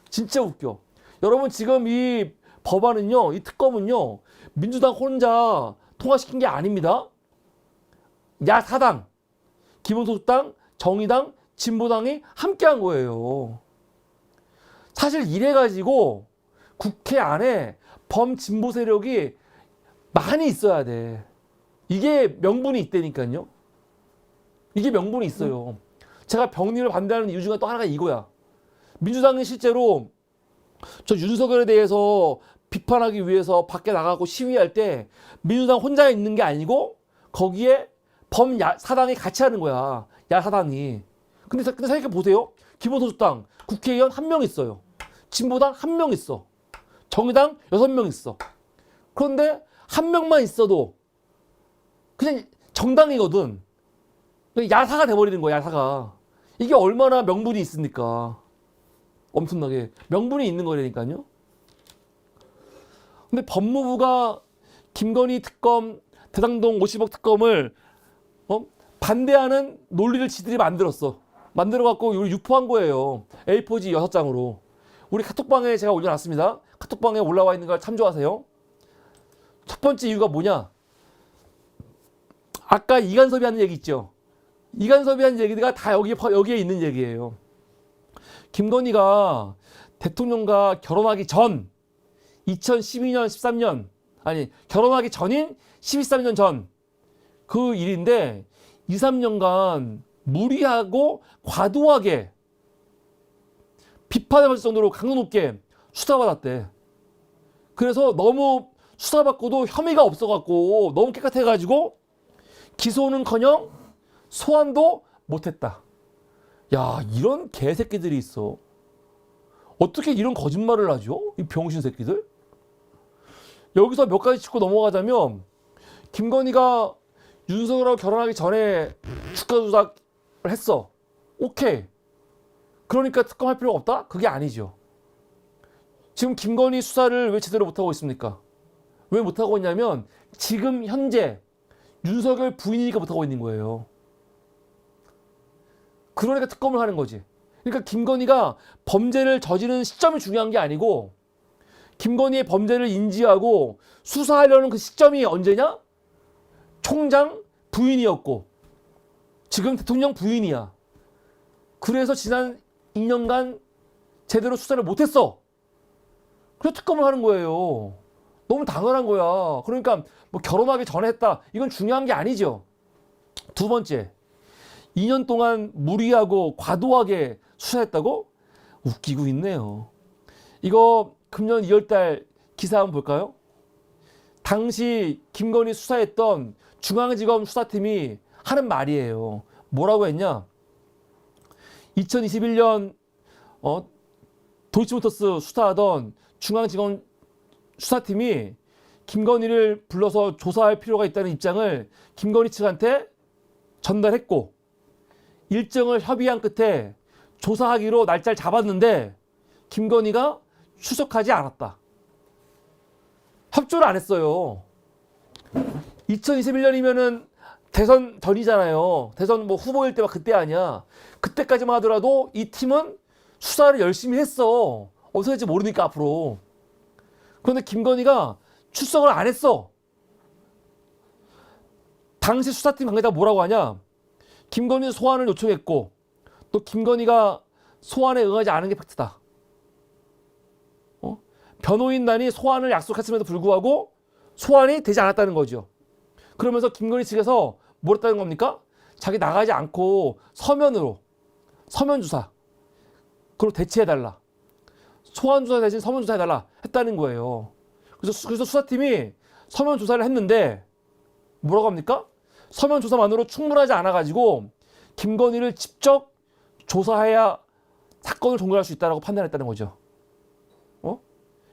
진짜 웃겨. 여러분 지금 이 법안은요, 이 특검은요, 민주당 혼자 통과시킨 게 아닙니다. 야 4당, 기본소득당, 정의당, 진보당이 함께 한 거예요. 사실 이래가지고 국회 안에 범진보 세력이 많이 있어야 돼. 이게 명분이 있다니까요. 이게 명분이 있어요. 제가 병리를 반대하는 이유 중에 또 하나가 이거야. 민주당은 실제로 저 윤석열에 대해서 비판하기 위해서 밖에 나가고 시위할 때 민주당 혼자 있는 게 아니고 거기에 범야사당이 같이 하는 거야. 야사당이. 근데 생각해 보세요. 기본소득당 국회의원 1명 있어요. 진보당 1명 있어. 정의당 6명 있어. 그런데 1명만 있어도 그냥 정당이거든. 야사가 돼버리는 거야. 야사가. 이게 얼마나 명분이 있습니까? 엄청나게 명분이 있는 거라니까요. 근데 법무부가 김건희 특검, 대장동 50억 특검을 반대하는 논리를 지들이 만들었어. 만들어갖고 우리 유포한 거예요. A4지 6장으로. 우리 카톡방에 제가 올려놨습니다. 카톡방에 올라와 있는 걸 참조하세요. 첫 번째 이유가 뭐냐? 아까 이간섭이 하는 얘기 있죠. 이간섭이 하는 얘기가 다 여기에 있는 얘기예요. 김건희가 대통령과 결혼하기 전 2012년 13년 아니 결혼하기 전인 13년 전 그 일인데 2, 3년간 무리하고 과도하게 비판을 받을 정도로 강도 높게 수사받았대. 그래서 너무 수사받고도 혐의가 없어갖고 너무 깨끗해가지고 기소는커녕 소환도 못했다. 야, 이런 개새끼들이 있어. 어떻게 이런 거짓말을 하죠? 이 병신 새끼들. 여기서 몇 가지 짚고 넘어가자면 김건희가 윤석열하고 결혼하기 전에 주가 조작을 했어. 오케이. 그러니까 특검할 필요가 없다? 그게 아니죠. 지금 김건희 수사를 왜 제대로 못하고 있습니까? 왜 못하고 있냐면 지금 현재 윤석열 부인이니까 못하고 있는 거예요. 그러니까 특검을 하는 거지. 그러니까 김건희가 범죄를 저지른 시점이 중요한 게 아니고 김건희의 범죄를 인지하고 수사하려는 그 시점이 언제냐? 총장 부인이었고 지금 대통령 부인이야. 그래서 지난 2년간 제대로 수사를 못했어. 그래서 특검을 하는 거예요. 너무 당연한 거야. 그러니까 뭐 결혼하기 전에 했다. 이건 중요한 게 아니죠. 두 번째, 2년 동안 무리하고 과도하게 수사했다고? 웃기고 있네요. 이거 금년 2월달 기사 한번 볼까요? 당시 김건희 수사했던 중앙지검 수사팀이 하는 말이에요. 뭐라고 했냐? 2021년 도이치모터스 수사하던 중앙지검 수사팀이 김건희를 불러서 조사할 필요가 있다는 입장을 김건희 측한테 전달했고 일정을 협의한 끝에 조사하기로 날짜를 잡았는데 김건희가 출석하지 않았다. 협조를 안 했어요. 2021년이면은 대선 전이잖아요. 대선 뭐 후보일 때 막 그때 아니야. 그때까지만 하더라도 이 팀은 수사를 열심히 했어. 어디서 할지 모르니까 앞으로. 그런데 김건희가 출석을 안 했어. 당시 수사팀 관계자가 뭐라고 하냐? 김건희 소환을 요청했고 또 김건희가 소환에 응하지 않은 게 팩트다. 변호인단이 소환을 약속했음에도 불구하고 소환이 되지 않았다는 거죠. 그러면서 김건희 측에서 뭘 했다는 겁니까? 자기 나가지 않고 서면으로 서면 조사 그리고 대체해달라. 소환 조사 대신 서면 조사해달라 했다는 거예요. 그래서 수사팀이 서면 조사를 했는데 뭐라고 합니까? 서면 조사만으로 충분하지 않아가지고 김건희를 직접 조사해야 사건을 종결할 수 있다고 판단했다는 거죠.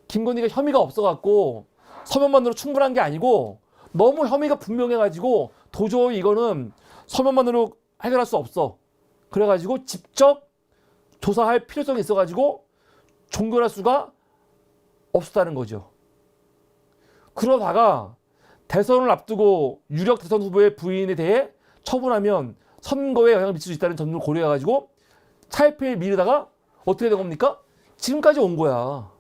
김건희가 혐의가 없어갖고 서면만으로 충분한 게 아니고 너무 혐의가 분명해가지고 도저히 이거는 서면만으로 해결할 수 없어. 그래가지고 직접 조사할 필요성이 있어가지고 종결할 수가 없었다는 거죠. 그러다가 대선을 앞두고 유력 대선 후보의 부인에 대해 처분하면 선거에 영향을 미칠 수 있다는 점을 고려해가지고 차일피일 미루다가 어떻게 된 겁니까? 지금까지 온 거야.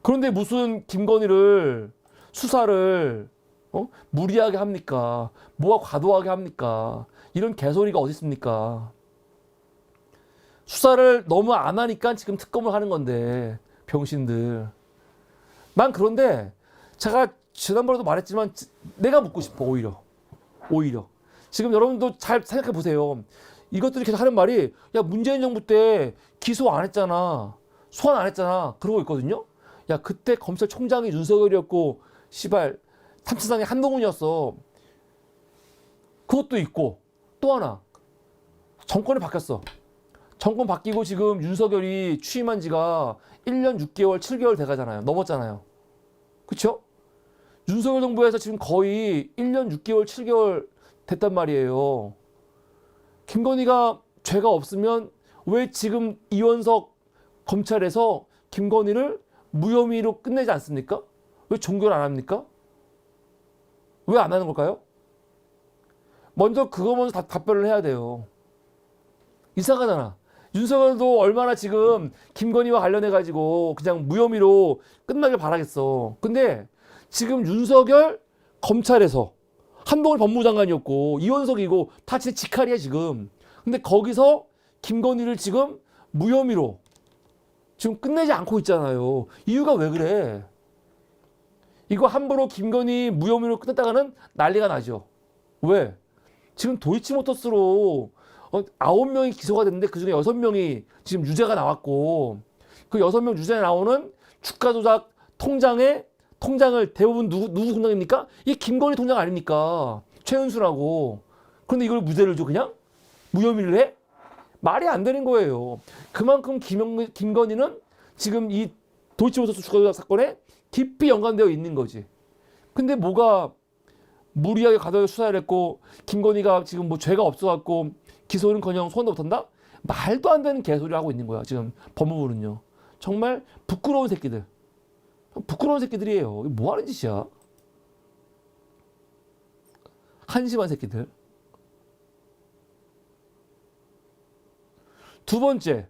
그런데 무슨 김건희를 수사를 무리하게 합니까? 뭐가 과도하게 합니까? 이런 개소리가 어디 있습니까? 수사를 너무 안 하니까 지금 특검을 하는 건데 병신들. 난 그런데 제가 지난번에도 말했지만 내가 묻고 싶어. 오히려 지금 여러분도 잘 생각해 보세요. 이것들이 계속 하는 말이 야 문재인 정부 때 기소 안 했잖아. 소환 안 했잖아. 그러고 있거든요. 야 그때 검찰총장이 윤석열이었고 시발 탐사장이 한동훈이었어. 그것도 있고 또 하나 정권이 바뀌었어. 정권 바뀌고 지금 윤석열이 취임한 지가 1년 6개월 7개월 돼가잖아요. 넘었잖아요. 그쵸? 윤석열 정부에서 지금 거의 1년 6개월 7개월 됐단 말이에요. 김건희가 죄가 없으면 왜 지금 이원석 검찰에서 김건희를 무혐의로 끝내지 않습니까? 왜 종결 안 합니까? 왜 안 하는 걸까요? 먼저 그거 먼저 답변을 해야 돼요. 이상하잖아. 윤석열도 얼마나 지금 김건희와 관련해가지고 그냥 무혐의로 끝나길 바라겠어. 근데 지금 윤석열 검찰에서 한동훈 법무장관이었고 이원석이고 다 진짜 직할이야 지금. 근데 거기서 김건희를 지금 무혐의로 지금 끝내지 않고 있잖아요. 이유가 왜 그래? 이거 함부로 김건희 무혐의로 끝냈다가는 난리가 나죠. 왜? 지금 도이치모터스로 9명이 기소가 됐는데 그중에 6명이 지금 유죄가 나왔고 그 6명 유죄 나오는 주가 조작 통장을 대부분 누구 통장입니까? 이게 김건희 통장 아닙니까? 최은수라고. 그런데 이걸 무죄를 줘 그냥? 무혐의를 해? 말이 안 되는 거예요. 그만큼 김건희는 지금 이 도이치모터스 주가 조작 사건에 깊이 연관되어 있는 거지. 근데 뭐가 무리하게 과도하게 수사를 했고 김건희가 지금 뭐 죄가 없어갖고 기소는커녕 소환도 못한다? 말도 안 되는 개소리를 하고 있는 거야 지금 법무부는요. 정말 부끄러운 새끼들. 부끄러운 새끼들이에요. 뭐 하는 짓이야? 한심한 새끼들. 두 번째.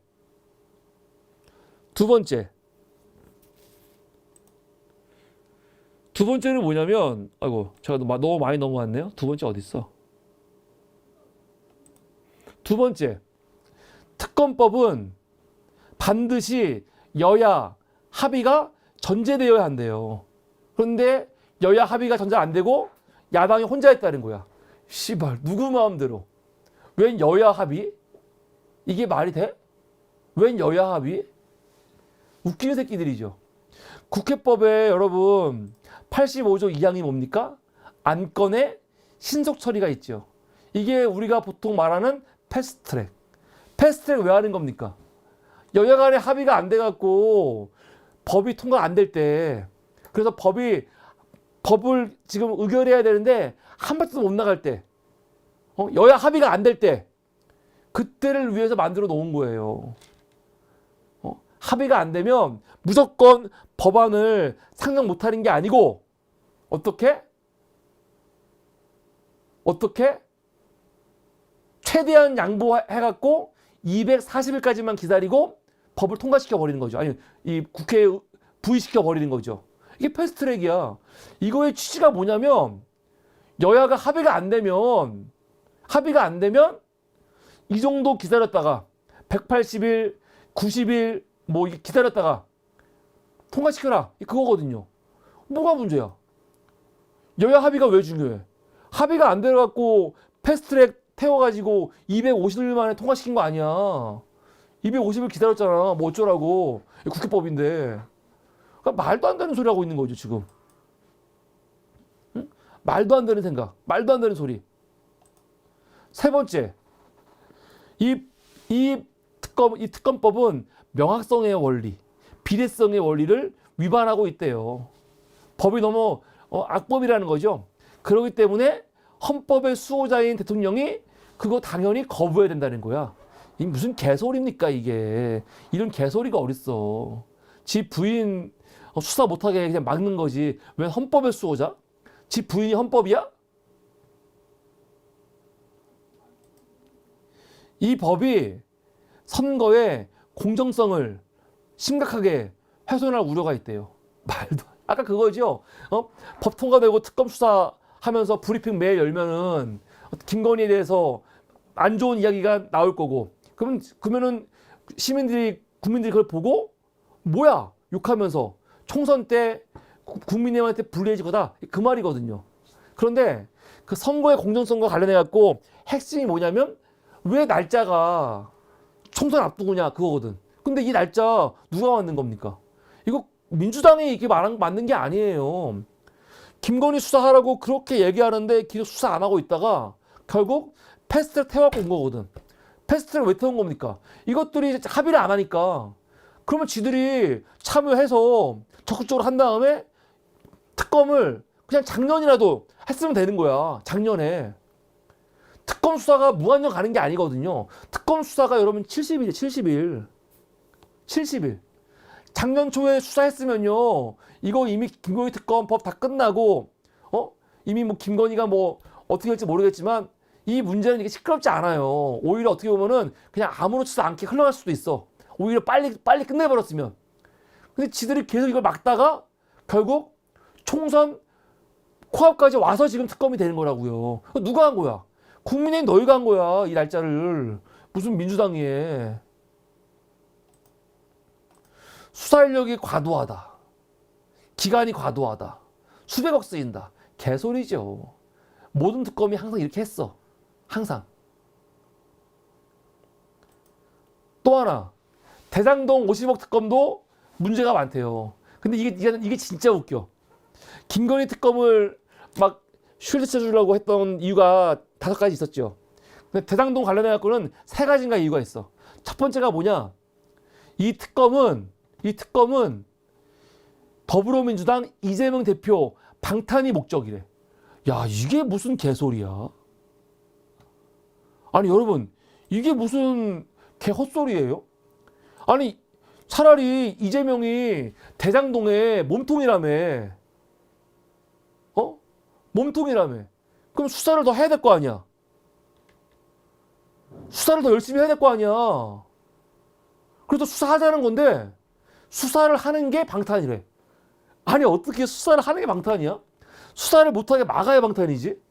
두 번째는 뭐냐면, 아이고, 제가 너무 많이 넘어왔네요. 두 번째 어디 있어? 두 번째, 특검법은 반드시 여야 합의가 전제되어야 한대요. 그런데 여야 합의가 전제 안 되고 야당이 혼자 했다는 거야. 씨발, 누구 마음대로? 웬 여야 합의? 이게 말이 돼? 웬 여야 합의? 웃기는 새끼들이죠. 국회법에 여러분 85조 2항이 뭡니까? 안건의 신속 처리가 있죠. 이게 우리가 보통 말하는 패스트트랙. 패스트트랙 왜 하는 겁니까? 여야 간에 합의가 안 돼갖고 법이 통과 안 될 때, 그래서 법을 지금 의결해야 되는데 한 발도 못 나갈 때, 여야 합의가 안 될 때, 그때를 위해서 만들어 놓은 거예요. 합의가 안 되면 무조건 법안을 상정 못 하는 게 아니고, 어떻게? 최대한 양보해갖고 240일까지만 기다리고 법을 통과시켜 버리는 거죠. 아니, 이 국회에 부의시켜 버리는 거죠. 이게 패스트트랙이야. 이거의 취지가 뭐냐면, 여야가 합의가 안 되면 이 정도 기다렸다가 180일, 90일 뭐 기다렸다가 통과시켜라, 그거거든요. 뭐가 문제야? 여야 합의가 왜 중요해? 합의가 안 돼갖고 패스트트랙 태워가지고 250일 만에 통과시킨 거 아니야. 250일 기다렸잖아. 뭐 어쩌라고. 국회법인데. 그러니까 말도 안 되는 소리 하고 있는 거죠, 지금. 응? 말도 안 되는 생각, 말도 안 되는 소리. 세 번째, 이 특검법은 명확성의 원리, 비례성의 원리를 위반하고 있대요. 법이 너무 악법이라는 거죠. 그렇기 때문에 헌법의 수호자인 대통령이 그거 당연히 거부해야 된다는 거야. 이 무슨 개소리입니까, 이게. 이런 개소리가 어딨어. 지 부인 수사 못하게 그냥 막는 거지. 왜 헌법의 수호자? 지 부인이 헌법이야? 이 법이 선거의 공정성을 심각하게 훼손할 우려가 있대요. 말도. 아까 그거죠. 법 통과되고 특검 수사하면서 브리핑 매일 열면은 김건희에 대해서 안 좋은 이야기가 나올 거고, 그러면은 국민들이 그걸 보고 뭐야 욕하면서 총선 때 국민의힘한테 불리해질 거다, 그 말이거든요. 그런데 그 선거의 공정성과 관련해 갖고 핵심이 뭐냐면, 왜 날짜가 총선 앞두고냐, 그거거든. 근데 이 날짜 누가 만든 겁니까? 이거 민주당이 이렇게 만든 게 아니에요. 김건희 수사하라고 그렇게 얘기하는데 계속 수사 안 하고 있다가 결국 패스트트랙 태워갖고 온 거거든. 패스트트랙 왜 태운 겁니까? 이것들이 합의를 안 하니까. 그러면 지들이 참여해서 적극적으로 한 다음에 특검을 그냥 작년이라도 했으면 되는 거야. 작년에. 특검 수사가 무한정 가는 게 아니거든요. 특검 수사가 여러분 70일. 작년 초에 수사했으면요, 이거 이미 김건희 특검 법 다 끝나고, 이미 뭐 김건희가 뭐 어떻게 할지 모르겠지만 이 문제는 이게 시끄럽지 않아요. 오히려 어떻게 보면은 그냥 아무렇지도 않게 흘러갈 수도 있어. 오히려 빨리 끝내버렸으면. 근데 지들이 계속 이걸 막다가 결국 총선 코앞까지 와서 지금 특검이 되는 거라고요. 누가 한 거야? 국민의힘 너희가 한 거야, 이 날짜를. 무슨 민주당이 해. 수사 인력이 과도하다. 기간이 과도하다. 수백억 쓰인다. 개소리죠. 모든 특검이 항상 이렇게 했어. 항상. 또 하나, 대장동 50억 특검도 문제가 많대요. 근데 이게 진짜 웃겨. 김건희 특검을 막 쉴드 쳐주려고 했던 이유가 5가지 있었죠. 근데 대장동 관련해갖고는 3가지인가 이유가 있어. 첫 번째가 뭐냐? 이 특검은 더불어민주당 이재명 대표 방탄이 목적이래. 야, 이게 무슨 개소리야? 아니 여러분, 이게 무슨 개 헛소리예요? 아니 차라리 이재명이 대장동의 몸통이라며. 몸통이라며. 그럼 수사를 더 해야 될 거 아니야. 수사를 더 열심히 해야 될 거 아니야. 그래서 수사하자는 건데 수사를 하는 게 방탄이래. 아니 어떻게 수사를 하는 게 방탄이야? 수사를 못하게 막아야 방탄이지.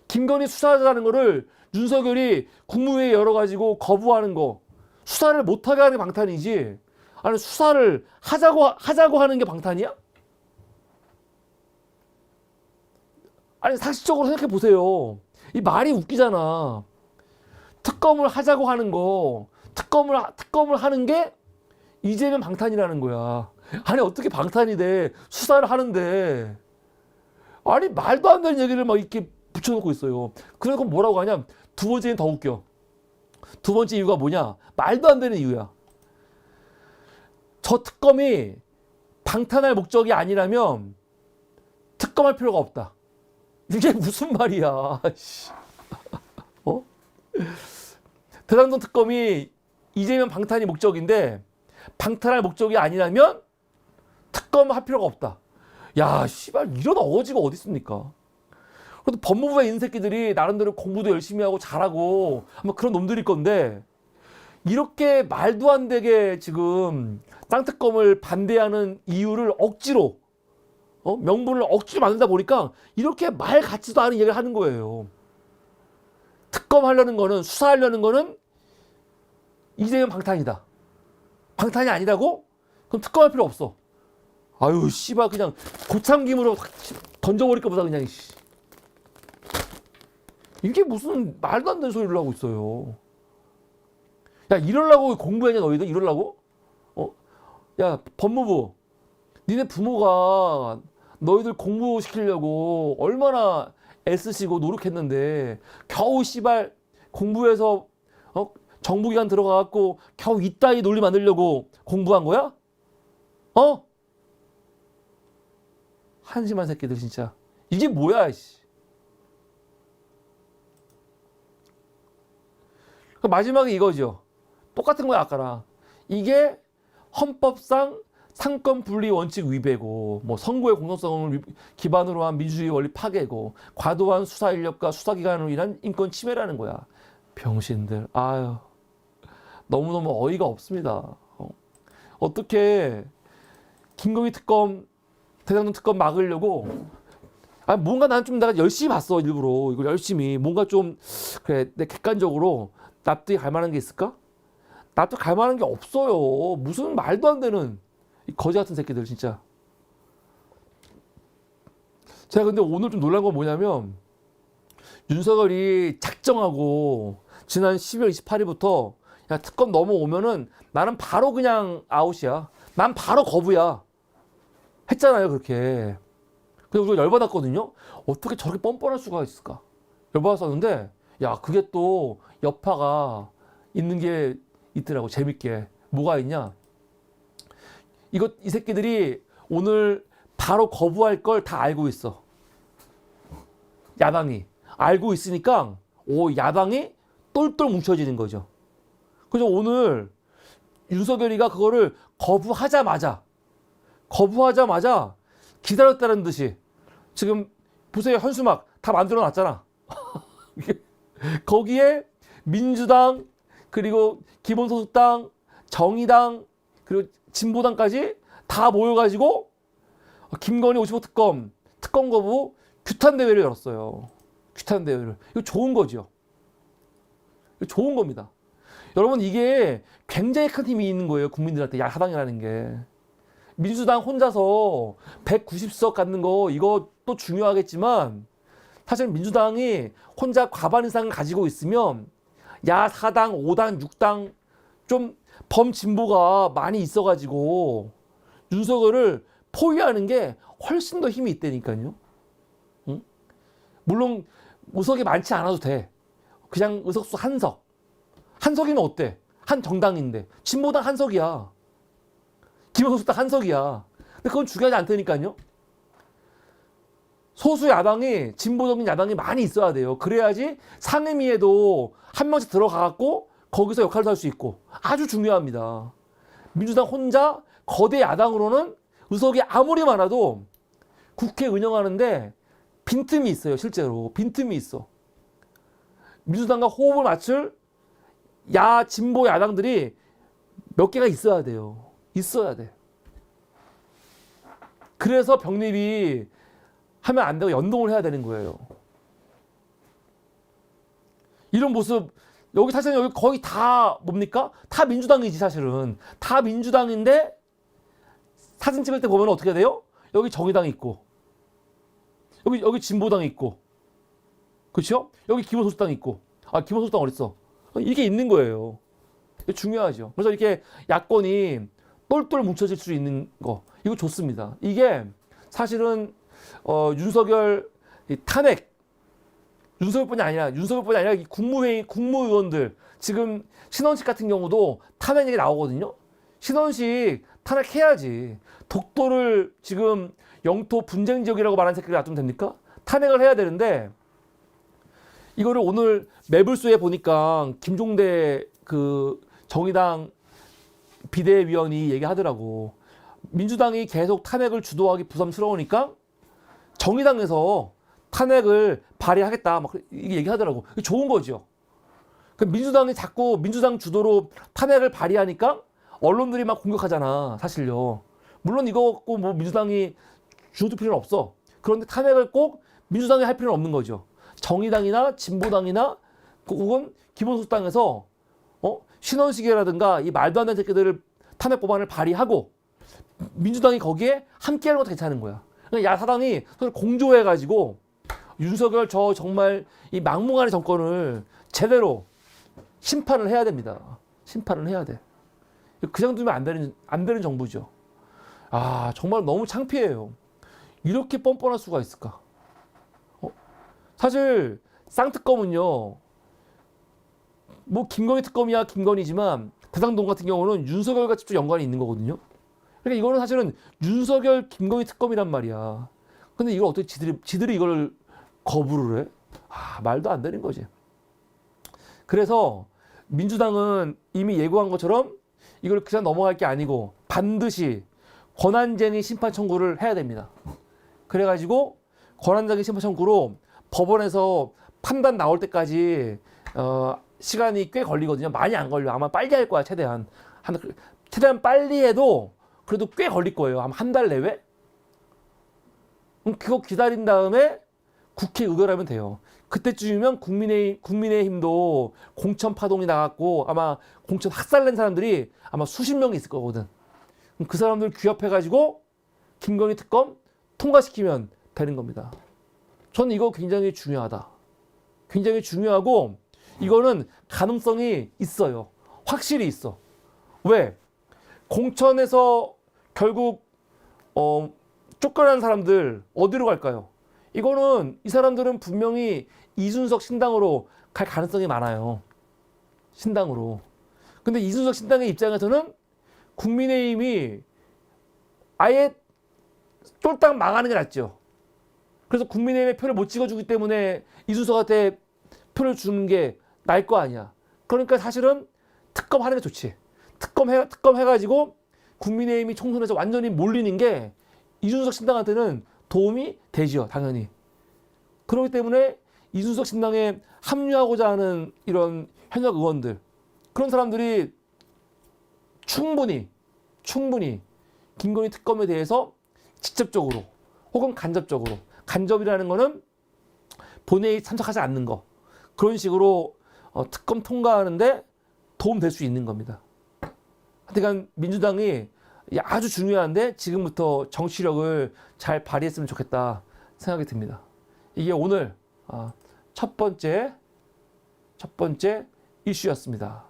김건희 수사하자는 거를 윤석열이 국무회의 열어가지고 거부하는 거, 수사를 못하게 하는 게 방탄이지. 아니 수사를 하자고 하는 게 방탄이야? 아니 상식적으로 생각해 보세요. 이 말이 웃기잖아. 특검을 하자고 하는 거, 특검을 하는 게 이재명 방탄이라는 거야. 아니 어떻게 방탄이 돼? 수사를 하는데. 아니 말도 안 되는 얘기를 막 이렇게 붙여놓고 있어요. 그래서 뭐라고 하냐? 두 번째는 더 웃겨. 두 번째 이유가 뭐냐? 말도 안 되는 이유야. 저 특검이 방탄할 목적이 아니라면 특검할 필요가 없다. 이게 무슨 말이야. 어? 대장동 특검이 이재명 방탄이 목적인데 방탄할 목적이 아니라면 특검할 필요가 없다. 야, 씨발 이런 어거지가 어디 있습니까? 그래도 법무부의 인새끼들이 나름대로 공부도 열심히 하고 잘하고 아마 그런 놈들일 건데 이렇게 말도 안 되게 지금 쌍특검을 반대하는 이유를 억지로 명분을 억지로 만들다 보니까 이렇게 말 같지도 않은 얘기를 하는 거예요. 특검하려는 거는 수사하려는 거는 이재명 방탄이다. 방탄이 아니라고? 그럼 특검할 필요 없어. 아유 씨발 그냥 고참김으로 던져버릴 것보다 그냥 이게 무슨 말도 안 되는 소리를 하고 있어요. 야 이러려고 공부했냐 너희들 이러려고? 야 법무부 니네 부모가 너희들 공부시키려고 얼마나 애쓰시고 노력했는데 겨우 씨발 공부해서 정부기관 들어가갖고 겨우 이따위 논리 만들려고 공부한 거야? 한심한 새끼들 진짜. 이게 뭐야 씨. 마지막에 이거죠. 똑같은 거야 아까랑. 이게 헌법상 상권 분리 원칙 위배고 뭐 선거의 공정성을 기반으로 한 민주주의 원리 파괴고 과도한 수사 인력과 수사기관으로 인한 인권 침해라는 거야. 병신들. 아유 너무너무 어이가 없습니다. 어떻게 김건희 특검 대장동 특검 막으려고 뭔가 난 좀 내가 열심히 봤어. 일부러 이걸 열심히 뭔가 좀 그래 내 객관적으로 납득이 갈 만한 게 있을까? 납득 갈 만한 게 없어요. 무슨 말도 안 되는 이 거지 같은 새끼들 진짜. 제가 근데 오늘 좀 놀란 건 뭐냐면 윤석열이 작정하고 지난 12월 28일부터 야 특검 넘어오면은 나는 바로 그냥 아웃이야. 난 바로 거부야. 했잖아요 그렇게. 그래서 우리가 열받았거든요. 어떻게 저렇게 뻔뻔할 수가 있을까? 열받았었는데 야 그게 또 여파가 있는 게 있더라고. 재밌게. 뭐가 있냐? 이 새끼들이 오늘 바로 거부할 걸 다 알고 있어. 야당이. 알고 있으니까 야당이 똘똘 뭉쳐지는 거죠. 그래서 오늘 윤석열이가 그거를 거부하자마자 기다렸다는 듯이 지금 보세요. 현수막 다 만들어 놨잖아. 거기에 민주당 그리고 기본소득당 정의당 그리고 진보당까지 다 모여가지고 김건희 55 특검 거부 규탄 대회를 열었어요. 규탄 대회를. 이거 좋은 거죠. 이거 좋은 겁니다. 여러분 이게 굉장히 큰 힘이 있는 거예요. 국민들한테 야당이라는 게. 민주당 혼자서 190석 갖는 거 이것도 중요하겠지만 사실 민주당이 혼자 과반 이상을 가지고 있으면 야 4당, 5당, 6당 좀 범진보가 많이 있어가지고 윤석열을 포위하는 게 훨씬 더 힘이 있다니까요. 응? 물론 의석이 많지 않아도 돼. 그냥 의석수 한 석. 한 석이면 어때? 한 정당인데 진보당 한 석이야. 기본소득당 한 석이야. 근데 그건 중요하지 않다니까요. 소수 야당이 진보적인 야당이 많이 있어야 돼요. 그래야지 상임위에도 한 명씩 들어가갖고 거기서 역할을 할 수 있고 아주 중요합니다. 민주당 혼자 거대 야당으로는 의석이 아무리 많아도 국회 운영하는데 빈틈이 있어요. 실제로 빈틈이 있어. 민주당과 호흡을 맞출 진보 야당들이 몇 개가 있어야 돼요. 있어야 돼. 그래서 병립이 하면 안 되고 연동을 해야 되는 거예요. 이런 모습 여기 사실은 여기 거의 다 뭡니까? 다 민주당이지 사실은. 다 민주당인데 사진 찍을 때 보면 어떻게 돼요? 여기 정의당이 있고 여기 진보당이 있고 그렇죠? 여기 기본소득당이 있고 기본소득당 어딨어? 이게 있는 거예요. 이게 중요하죠. 그래서 이렇게 야권이 똘똘 뭉쳐질 수 있는 거 이거 좋습니다. 이게 사실은 윤석열 탄핵 윤석열뿐이 아니라 이 국무회의 국무위원들 지금 신원식 같은 경우도 탄핵 얘기 나오거든요. 신원식 탄핵해야지. 독도를 지금 영토 분쟁 지역이라고 말하는 새끼를 놔두면 됩니까? 탄핵을 해야 되는데 이거를 오늘 매불수에 보니까 김종대 그 정의당 비대위원이 얘기하더라고. 민주당이 계속 탄핵을 주도하기 부담스러우니까 정의당에서 탄핵을 발의하겠다 막 이게 얘기하더라고. 이게 좋은 거죠. 민주당이 자꾸 민주당 주도로 탄핵을 발의하니까 언론들이 막 공격하잖아, 사실요. 물론 이거 갖고 뭐 민주당이 주도할 필요는 없어. 그런데 탄핵을 꼭 민주당이 할 필요는 없는 거죠. 정의당이나 진보당이나 혹은 기본소득당에서 신원식이라든가 이 말도 안 되는 새끼들을 탄핵 법안을 발의하고 민주당이 거기에 함께하는 것도 괜찮은 거야. 그러니까 야사당이 서로 공조해가지고 윤석열 저 정말 이 막무가내 정권을 제대로 심판을 해야 됩니다. 심판을 해야 돼. 그냥 두면 안 되는 정부죠. 아, 정말 너무 창피해요. 이렇게 뻔뻔할 수가 있을까? 사실 쌍특검은요, 뭐 김건희 특검이야 김건희지만 대장동 같은 경우는 윤석열과 직접 연관이 있는 거거든요. 그러니까 이거는 사실은 윤석열 김건희 특검이란 말이야. 근데 이걸 어떻게 지들이 이걸 거부를 해? 아, 말도 안 되는 거지. 그래서 민주당은 이미 예고한 것처럼 이걸 그냥 넘어갈 게 아니고 반드시 권한쟁의 심판 청구를 해야 됩니다. 그래가지고 권한쟁의 심판 청구로 법원에서 판단 나올 때까지 시간이 꽤 걸리거든요. 많이 안 걸려. 아마 빨리 할 거야, 최대한. 최대한 빨리 해도 그래도 꽤 걸릴 거예요. 아마 한 달 내외? 그거 기다린 다음에 국회 의결하면 돼요. 그때쯤이면 국민의힘도 공천 파동이 나갔고 아마 공천 학살낸 사람들이 아마 수십 명이 있을 거거든. 그 사람들 규합해가지고 김건희 특검 통과시키면 되는 겁니다. 저는 이거 굉장히 중요하다. 굉장히 중요하고 이거는 가능성이 있어요. 확실히 있어. 왜? 공천에서 결국 쫓겨난 사람들 어디로 갈까요? 이거는 이 사람들은 분명히 이준석 신당으로 갈 가능성이 많아요. 신당으로. 근데 이준석 신당의 입장에서는 국민의힘이 아예 쫄딱 망하는 게 낫죠. 그래서 국민의힘의 표를 못 찍어주기 때문에 이준석한테 표를 주는 게 나을 거 아니야. 그러니까 사실은 특검하는 게 좋지. 특검 해가지고 국민의힘이 총선에서 완전히 몰리는 게 이준석 신당한테는 도움이 되죠, 당연히. 그렇기 때문에 이준석 신당에 합류하고자 하는 이런 현역 의원들, 그런 사람들이 충분히 김건희 특검에 대해서 직접적으로 혹은 간접적으로, 간접이라는 거는 본회의 참석하지 않는 거, 그런 식으로 특검 통과하는데 도움될 수 있는 겁니다. 하여간 민주당이 아주 중요한데 지금부터 정치력을 잘 발휘했으면 좋겠다 생각이 듭니다. 이게 오늘 첫 번째 이슈였습니다.